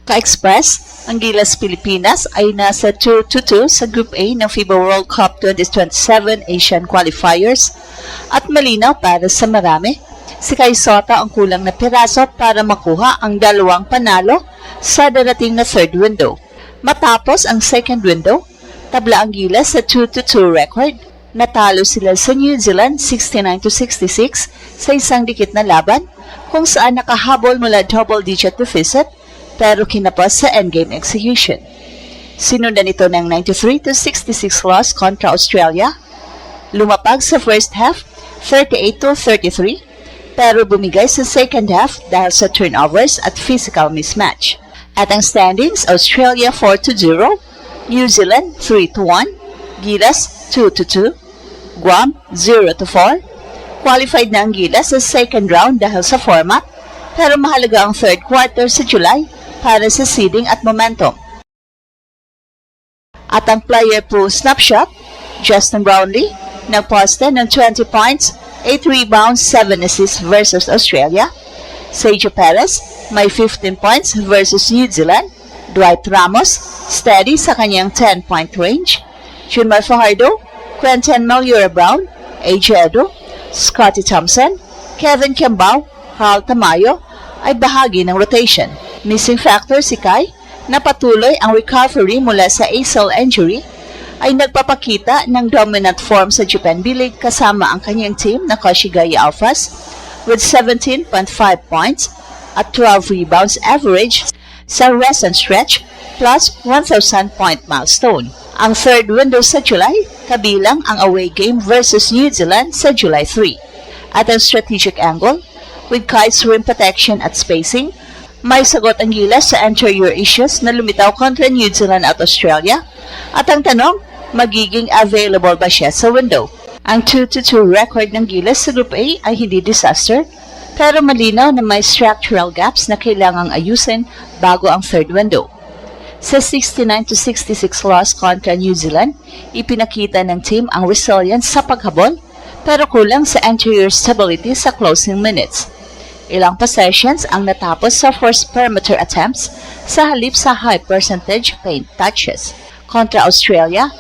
Ka-Express, ang Gilas Pilipinas ay nasa 2-2 sa Group A ng FIBA World Cup 2027 Asian Qualifiers at malinaw para sa marami. Si Kai Sota ang kulang na piraso para makuha ang dalawang panalo sa darating na third window. Matapos ang second window, tabla ang Gilas sa 2-2 record. Natalo sila sa New Zealand 69-66 sa isang dikit na laban kung saan nakahabol mula double-digit deficit pero kinapos sa endgame execution. Sinundan ito ng 93-66 loss kontra Australia. Lumapag sa first half 38-33 pero bumigay sa second half dahil sa turnovers at physical mismatch. At ang standings, Australia 4-0, New Zealand 3-1, Gilas 2-2, Guam 0-4. Qualified na ang Gilas sa second round dahil sa format, pero mahalaga ang third quarter sa July para sa seeding at momentum. At ang player pool snapshot, Justin Brownlee nagposte ng 20 points, 8 rebounds, 7 assists versus Australia. Sergio Perez may 15 points versus New Zealand. Dwight Ramos steady sa kanyang 10-point range. Junmar Fajardo, Quentin Malura-Brown, AJ Edo, Scottie Thompson, Kevin Kembao, Carl Tamayo ay bahagi ng rotation. Missing factor si Kai na patuloy ang recovery mula sa ACL injury ay nagpapakita ng dominant form sa Japan B-League kasama ang kanyang team na Koshigaya Alphas with 17.5 points at 12 rebounds average sa recent stretch plus 1,000 point milestone. Ang third window sa July kabilang ang away game versus New Zealand sa July 3. At ang strategic angle with Kai's rim protection at spacing, may sagot ang Gilas sa anterior issues na lumitaw kontra New Zealand at Australia. At ang tanong, magiging available ba siya sa window? Ang 2-2 record ng Gilas sa Group A ay hindi disaster, pero malinaw na may structural gaps na kailangang ayusin bago ang third window. Sa 69-66 loss kontra New Zealand, ipinakita ng team ang resilience sa paghabol, pero kulang sa anterior stability sa closing minutes. Ilang possessions ang natapos sa first perimeter attempts sa halip sa high percentage paint touches. Kontra Australia,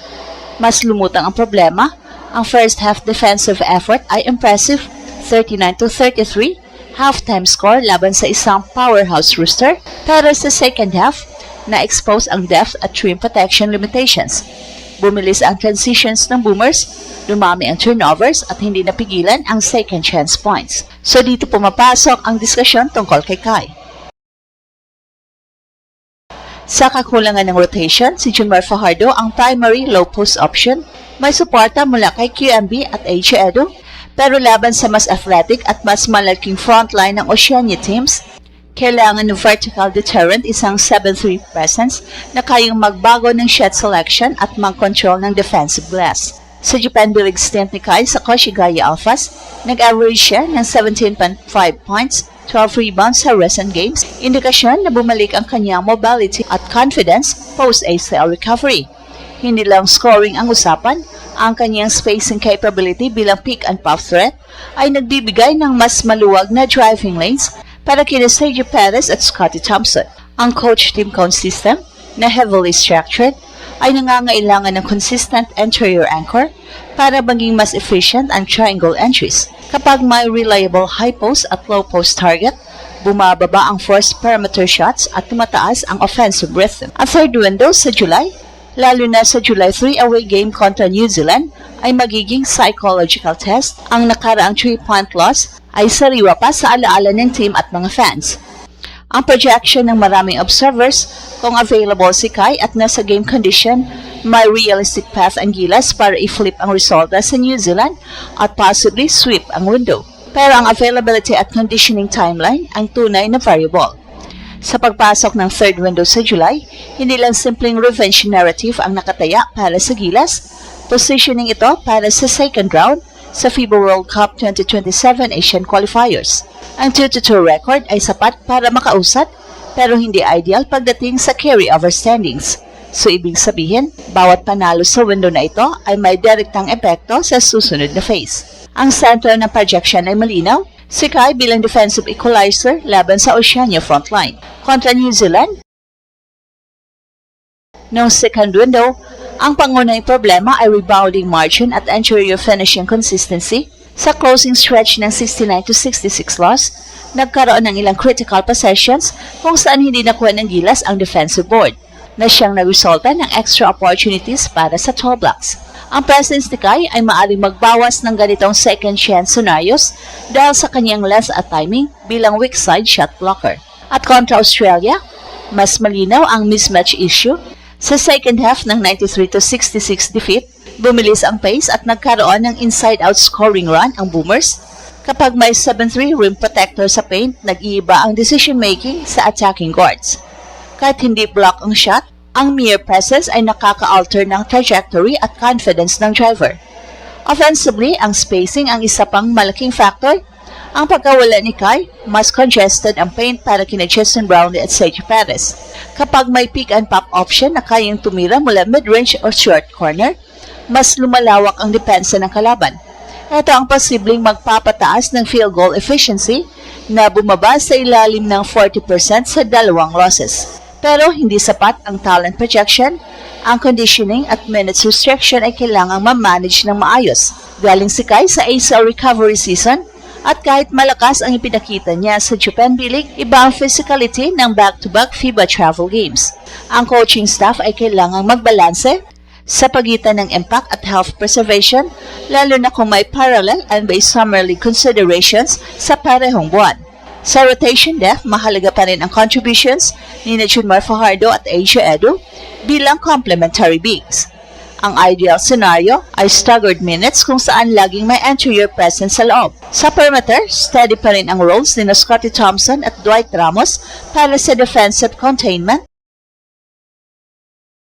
mas lumutang ang problema. Ang first half defensive effort ay impressive, 39-33, halftime score laban sa isang powerhouse rooster, pero sa second half, na-expose ang depth at rim protection limitations. Bumilis ang transitions ng Boomers, dumami ang turnovers at hindi napigilan ang second chance points. So dito pumapasok ang diskusyon tungkol kay Kai. Sa kakulangan ng rotation, si Junmar Fajardo ang primary low post option. May suporta mula kay QMB at AJ Edo, pero laban sa mas athletic at mas malaking frontline ng Oceania teams, kailangan ng vertical deterrent isang 7-3 presence na kayang magbago ng shot selection at mag-control ng defensive glass. Sa Japan B-League stint ni Kai sa Koshigaya Alphas, nag-average siya ng 17.5 points, 12 rebounds sa recent games, indikasyon na bumalik ang kanyang mobility at confidence post-ACL recovery. Hindi lang scoring ang usapan, ang kanyang spacing capability bilang pick and pop threat ay nagbibigay ng mas maluwag na driving lanes para kina Sergio Perez at Scottie Thompson. Ang coach-team count system na heavily structured ay nangangailangan ng consistent interior anchor para maging mas efficient ang triangle entries. Kapag may reliable high post at low post target, bumababa ang forced perimeter shots at tumataas ang offensive rhythm. Ang third window sa July, lalo na sa July 3 away game kontra New Zealand, ay magiging psychological test. Ang nakaraang 3-point loss ay sariwa pa sa alaala ng team at mga fans. Ang projection ng maraming observers, kung available si Kai at nasa game condition, may realistic path ang Gilas para i-flip ang resulta sa New Zealand at possibly sweep ang window. Pero ang availability at conditioning timeline ang tunay na variable. Sa pagpasok ng third window sa July, hindi lang simpleng revenge narrative ang nakataya para sa Gilas, positioning ito para sa second round sa FIBA World Cup 2027 Asian Qualifiers. Ang 2-2 record ay sapat para makausad pero hindi ideal pagdating sa carry-over standings. So ibig sabihin, bawat panalo sa window na ito ay may direktang epekto sa susunod na phase. Ang center ng projection ay malinaw, si Kai bilang defensive equalizer laban sa Oceania frontline. Kontra New Zealand, Noong second window, ang pangunahing problema ay rebounding margin at anterior finishing consistency. Sa closing stretch ng 69-66 loss, nagkaroon ng ilang critical possessions kung saan hindi nakuha ng gilas ang defensive board, na siyang nagresulta ng extra opportunities para sa 12 blocks. Ang presence ni Kai ay maaaring magbawas ng ganitong second chance scenarios dahil sa kanyang less at timing bilang weak side shot blocker. At kontra Australia, mas malinaw ang mismatch issue. Sa second half ng 93-66 defeat, bumilis ang pace at nagkaroon ng inside-out scoring run ang Boomers. Kapag may 7-3 rim protector sa paint, nag-iiba ang decision-making sa attacking guards. Kahit hindi block ang shot, ang mere presence ay nakaka-alter ng trajectory at confidence ng driver. Offensively, ang spacing ang isa pang malaking factor. Ang pagkawala ni Kai, mas congested ang paint para kina Justin Brownlee at Sergio Perez. Kapag may pick and pop option na kayang tumira mula mid-range o short corner, mas lumalawak ang depensa ng kalaban. Ito ang posibleng magpapataas ng field goal efficiency na bumaba sa ilalim ng 40% sa dalawang losses. Pero hindi sapat ang talent projection, ang conditioning at minutes restriction ay kailangang ma-manage ng maayos. Galing si Kai sa ACL recovery season at kahit malakas ang ipinakita niya sa Japan B-League, iba ang physicality ng back-to-back FIBA travel games. Ang coaching staff ay kailangang magbalanse sa pagitan ng impact at health preservation, lalo na kung may parallel and may summer league considerations sa parehong buwan. Sa rotation depth, mahalaga pa rin ang contributions ni Junmar Fajardo at Asia Edu bilang complementary bigs. Ang ideal scenario ay staggered minutes kung saan laging may anterior presence sa loob. Sa perimeter, steady pa rin ang roles ni Scottie Thompson at Dwight Ramos para sa defensive containment,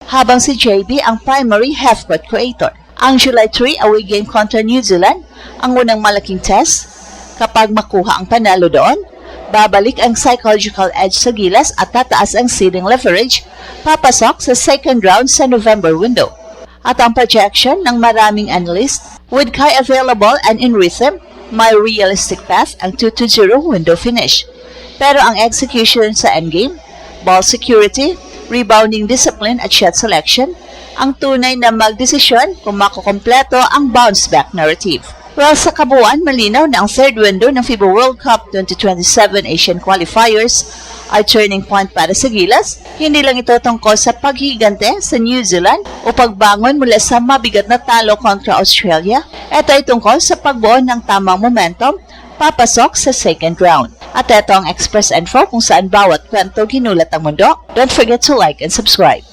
habang si JB ang primary half-court creator. Ang July 3 away game kontra New Zealand, ang unang malaking test. Kapag makuha ang panalo doon, babalik ang psychological edge sa gilas at tataas ang seeding leverage, papasok sa second round sa November window. At ang projection ng maraming analyst, with Kai available and in rhythm, may realistic path ang 2-0 window finish. Pero ang execution sa endgame, ball security, rebounding discipline at shot selection, ang tunay na magdesisyon kung makukompleto ang bounce-back narrative. Well, sa kabuuan, malinaw na ang third window ng FIBA World Cup 2027 Asian Qualifiers ay turning point para sa Gilas. Hindi lang ito tungkol sa paghigante sa New Zealand o pagbangon mula sa mabigat na talo kontra Australia. Ito ay tungkol sa pagbuo ng tamang momentum papasok sa second round. At ito ang Express Info kung saan bawat kwento ginulat ang mundo. Don't forget to like and subscribe.